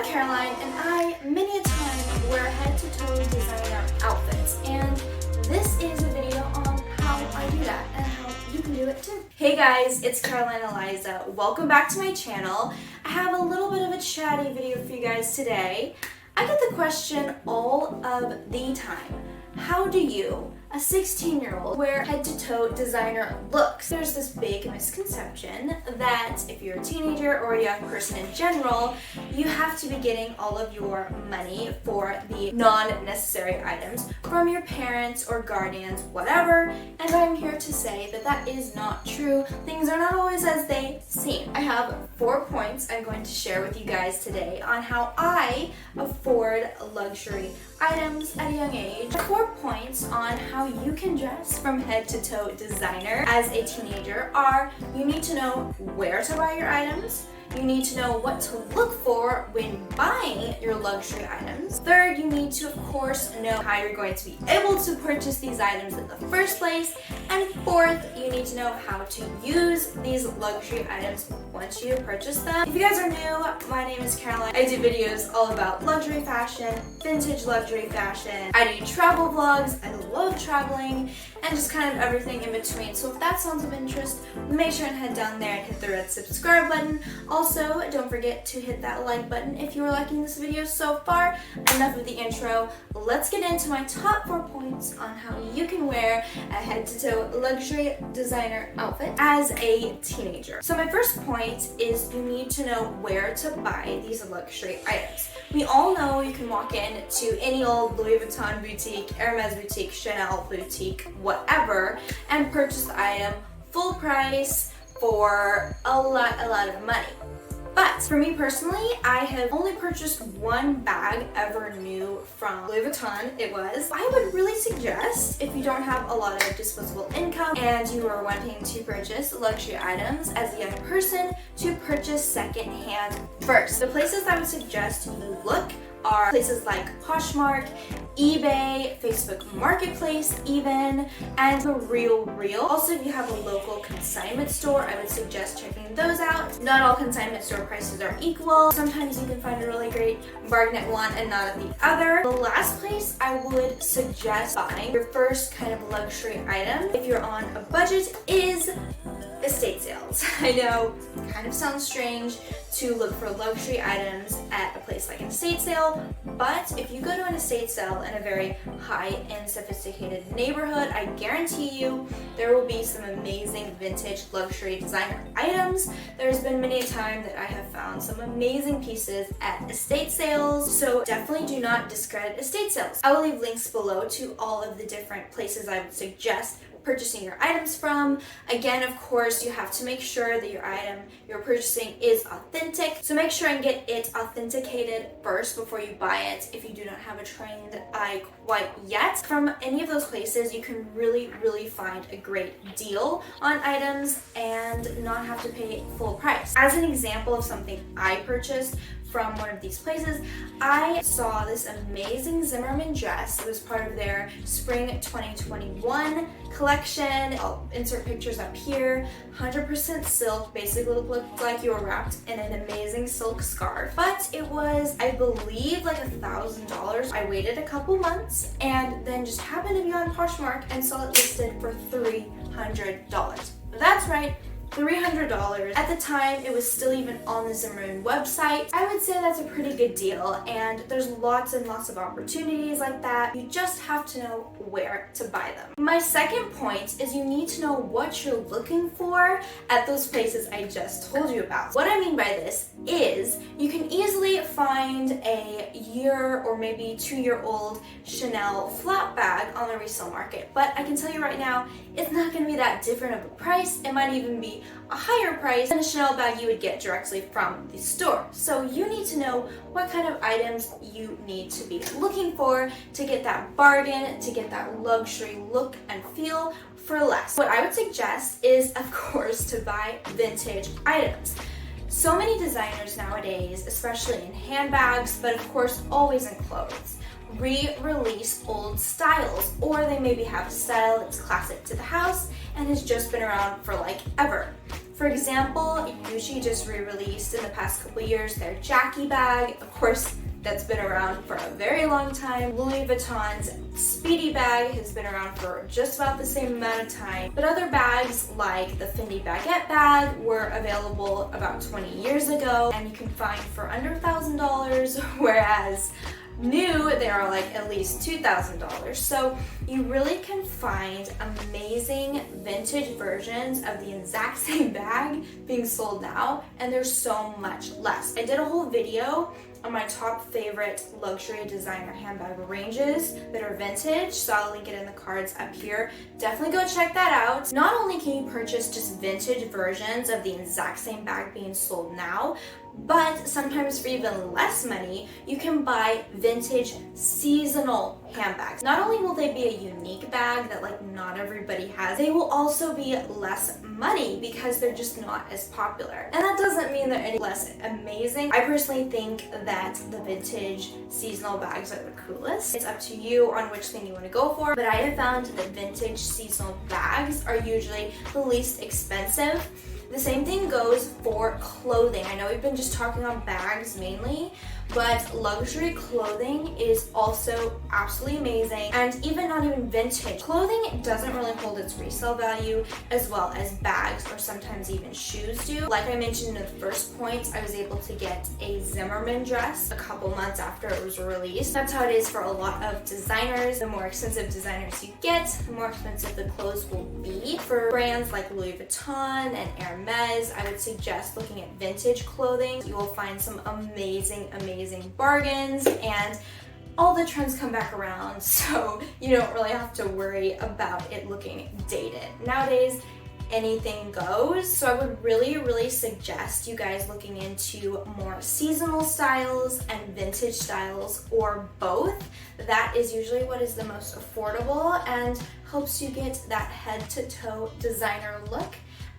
I'm Caroline, and I, many a time, wear head-to-toe designer outfits, and this is a video on how I do that and how you can do it too. Hey guys, it's Caroline Eliza. Welcome back to my channel. I have a little bit of a chatty video for you guys today. I get the question all of the time. How do you, a 16-year-old, wear head-to-toe designer looks? There's this big misconception that if you're a teenager or a young person in general, you have to be getting all of your money for the non-necessary items from your parents or guardians, whatever, and I'm here to say that that is not true. Things are not always as they seem. I have 4 points I'm going to share with you guys today on how I afford luxury items at a young age. 4 points on how you can dress from head to toe designer as a teenager are: you need to know where to buy your items, you need to know what to look for when buying your luxury items. Third, you need to, of course, know how you're going to be able to purchase these items in the first place. And fourth, you need to know how to use these luxury items once you purchase them. If you guys are new, my name is Caroline. I do videos all about luxury fashion, vintage luxury fashion. I do travel vlogs. I love traveling and just kind of everything in between. So if that sounds of interest, make sure and head down there and hit the red subscribe button. Also, don't forget to hit that like button if you are liking this video so far. Enough of the intro. Let's get into my top 4 points on how you can wear a head-to-toe luxury designer outfit as a teenager. So my first point is you need to know where to buy these luxury items. We all know you can walk in to any old Louis Vuitton boutique, Hermes boutique, Chanel boutique, whatever, and purchase the item full price for a lot of money. But for me personally, I have only purchased one bag ever new from Louis Vuitton. I would really suggest, if you don't have a lot of disposable income and you are wanting to purchase luxury items as a young person, to purchase secondhand first. The places I would suggest you look are places like Poshmark, eBay, Facebook Marketplace even, and The Real Real. Also, if you have a local consignment store, I would suggest checking those out. Not all consignment store prices are equal. Sometimes you can find a really great bargain at one and not at the other. The last place I would suggest buying your first kind of luxury item, if you're on a budget, is estate sales. I know, kind of sounds strange to look for luxury items at a place like an estate sale, but if you go to an estate sale in a very high-end, sophisticated neighborhood, I guarantee you there will be some amazing vintage luxury designer items. There's been many a time that I have found some amazing pieces at estate sales, so definitely do not discredit estate sales. I will leave links below to all of the different places I would suggest purchasing your items from. Again, of course, you have to make sure that your item you're purchasing is authentic. So make sure and get it authenticated first before you buy it if you do not have a trained eye quite yet. From any of those places, you can really find a great deal on items and not have to pay full price. As an example of something I purchased from one of these places, I saw this amazing Zimmermann dress. It was part of their spring 2021 collection. I'll insert pictures up here. 100% silk, basically looked like you were wrapped in an amazing silk scarf. But it was, I believe, like $1,000. I waited a couple months and then just happened to be on Poshmark and saw it listed for $300. That's right, $300. At the time, it was still even on the Zimmermann website. I would say that's a pretty good deal, and there's lots and lots of opportunities like that. You just have to know where to buy them. My second point is you need to know what you're looking for at those places I just told you about. What I mean by this is you can easily find a year or maybe 2-year-old Chanel flat bag on the resale market, but I can tell you right now, it's not going to be that different of a price. It might even be a higher price than a Chanel bag you would get directly from the store. So you need to know what kind of items you need to be looking for to get that bargain, to get that luxury look and feel for less. What I would suggest is, of course, to buy vintage items. So many designers nowadays, especially in handbags, but of course always in clothes, re-release old styles, or they maybe have a style that's classic to the house and has just been around for like ever. For example, Gucci just re-released in the past couple years their Jackie bag. Of course, that's been around for a very long time. Louis Vuitton's Speedy bag has been around for just about the same amount of time. But other bags like the Fendi Baguette bag were available about 20 years ago and you can find for under $1,000, whereas new, they are like at least $2,000. So you really can find amazing vintage versions of the exact same bag being sold now, and there's so much less. I did a whole video on my top favorite luxury designer handbag ranges that are vintage, so I'll link it in the cards up here. Definitely go check that out. Not only can you purchase just vintage versions of the exact same bag being sold now, but sometimes for even less money, you can buy vintage seasonal handbags. Not only will they be a unique bag that like not everybody has, they will also be less money because they're just not as popular. And that doesn't mean they're any less amazing. I personally think that the vintage seasonal bags are the coolest. It's up to you on which thing you want to go for, but I have found that vintage seasonal bags are usually the least expensive. The same thing goes for clothing. I know we've been just talking on bags mainly, but luxury clothing is also absolutely amazing, and even not even vintage. Clothing doesn't really hold its resale value as well as bags or sometimes even shoes do. Like I mentioned in the first point, I was able to get a Zimmermann dress a couple months after it was released. That's how it is for a lot of designers. The more expensive designers you get, the more expensive the clothes will be. For brands like Louis Vuitton and Hermes, I would suggest looking at vintage clothing. You will find some amazing bargains, and all the trends come back around, so you don't really have to worry about it looking dated. Nowadays, anything goes. So I would really suggest you guys looking into more seasonal styles and vintage styles, or both. That is usually what is the most affordable and helps you get that head-to-toe designer look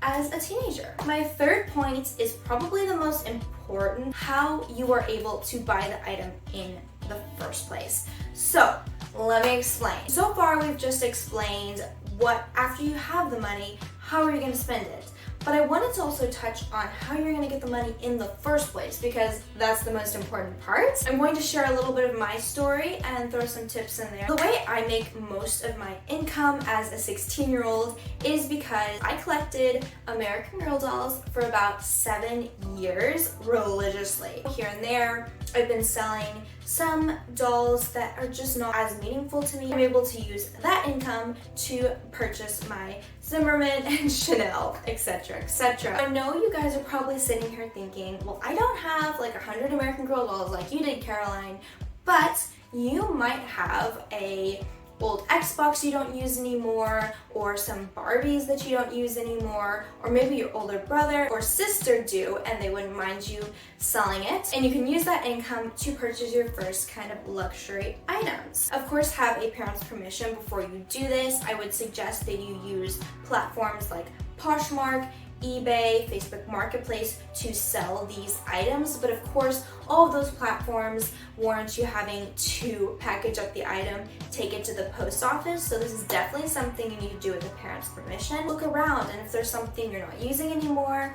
as a teenager. My third point is probably the most important: how you are able to buy the item in the first place. So let me explain. So far we've just explained what, after you have the money, how are you going to spend it? But I wanted to also touch on how you're going to get the money in the first place, because that's the most important part. I'm going to share a little bit of my story and throw some tips in there. The way I make most of my income as a 16-year-old is because I collected American Girl dolls for about 7 years religiously. Here and there, I've been selling some dolls that are just not as meaningful to me. I'm able to use that income to purchase my Zimmermann and Chanel, etc, etc. I know you guys are probably sitting here thinking, well, I don't have like 100 American Girl dolls like you did, Caroline, but you might have a old Xbox you don't use anymore, or some Barbies that you don't use anymore, or maybe your older brother or sister do and they wouldn't mind you selling it, and you can use that income to purchase your first kind of luxury items. Of course, have a parent's permission before you do this. I would suggest that you use platforms like Poshmark, eBay, Facebook Marketplace to sell these items, but of course all of those platforms warrant you having to package up the item, take it to the post office, so this is definitely something you need to do with the parent's permission. Look around, and if there's something you're not using anymore,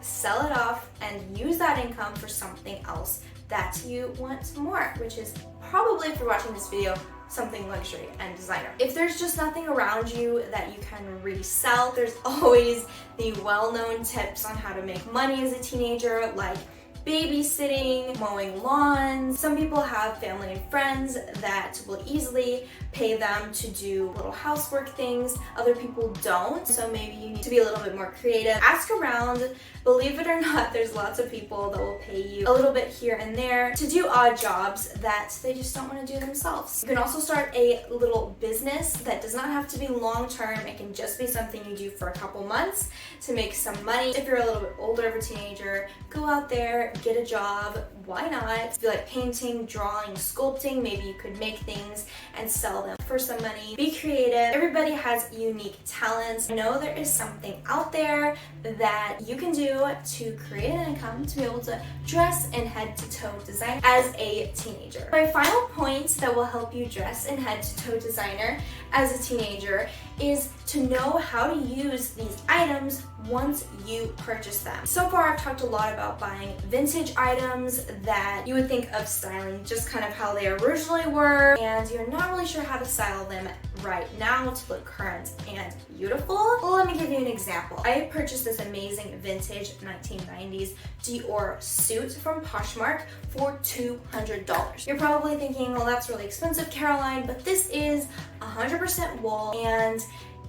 sell it off and use that income for something else that you want more, which is probably, if you're watching this video, something luxury and designer. If there's just nothing around you that you can resell, there's always the well-known tips on how to make money as a teenager, like babysitting, mowing lawns. Some people have family and friends that will easily pay them to do little housework things. Other people don't, so maybe you need to be a little bit more creative. Ask around. Believe it or not, there's lots of people that will pay you a little bit here and there to do odd jobs that they just don't want to do themselves. You can also start a little business that does not have to be long-term. It can just be something you do for a couple months to make some money. If you're a little bit older of a teenager, go out there, get a job. Why not? If you like painting, drawing, sculpting, maybe you could make things and sell them for some money. Be creative. Everybody has unique talents. I know there is something out there that you can do to create an income to be able to dress in head-to-toe design as a teenager. My final point that will help you dress in head-to-toe designer as a teenager is to know how to use these items once you purchase them. So far I've talked a lot about buying vintage items that you would think of styling just kind of how they originally were, and you're not really sure how to style them right now to look current and beautiful. Well, let me give you an example. I purchased this amazing vintage 1990s Dior suit from Poshmark for $200. You're probably thinking, well, that's really expensive, Caroline, but this is 100% wool and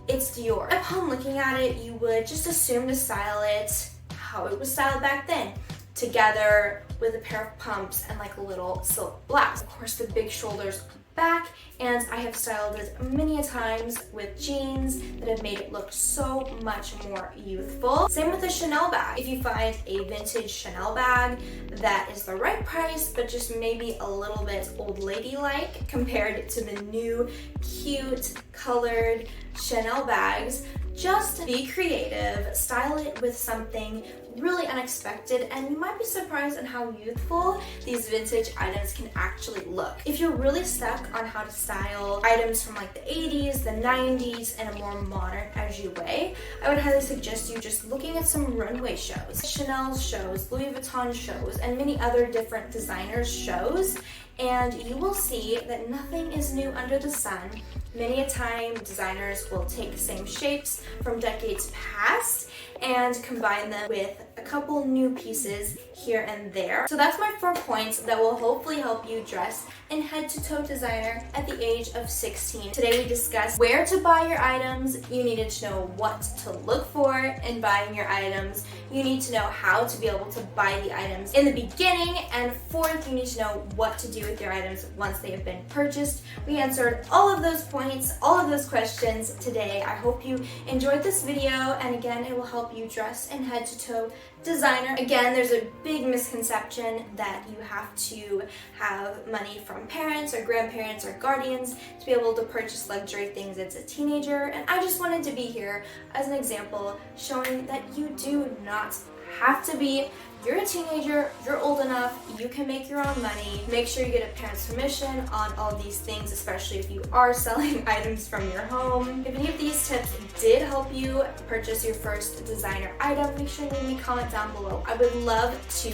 it's Dior. Upon looking at it, you would just assume to style it how it was styled back then, together with a pair of pumps and like a little silk blouse. Of course, the big shoulders back, and I have styled it many a times with jeans that have made it look so much more youthful. Same with the Chanel bag. If you find a vintage Chanel bag that is the right price but just maybe a little bit old lady-like compared to the new cute colored Chanel bags, just be creative, style it with something really unexpected, and you might be surprised at how youthful these vintage items can actually look. If you're really stuck on how to style items from like the 80s, the 90s, in a more modern, edgy way, I would highly suggest you just looking at some runway shows, Chanel shows, Louis Vuitton shows, and many other different designers shows, and you will see that nothing is new under the sun. Many a time, designers will take the same shapes from decades past and combine them with a couple new pieces here and there. So that's my 4 points that will hopefully help you dress in head-to-toe designer at the age of 16. Today we discussed where to buy your items. You needed to know what to look for in buying your items. You need to know how to be able to buy the items in the beginning. And fourth, you need to know what to do with your items once they have been purchased. We answered all of those points, all of those questions today. I hope you enjoyed this video, and again, it will help you dress in head-to-toe designer. Again, there's a big misconception that you have to have money from parents or grandparents or guardians to be able to purchase luxury things as a teenager, and I just wanted to be here as an example showing that you do not have to be. You're a teenager, you're old enough, you can make your own money. Make sure you get a parent's permission on all these things, especially if you are selling items from your home. If any of these tips did help you purchase your first designer item, make sure you leave me a comment down below. I would love to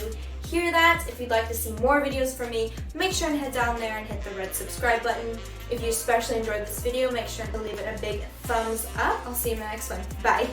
hear that. If you'd like to see more videos from me, make sure and head down there and hit the red subscribe button. If you especially enjoyed this video, make sure to leave it a big thumbs up. I'll see you in the next one. Bye.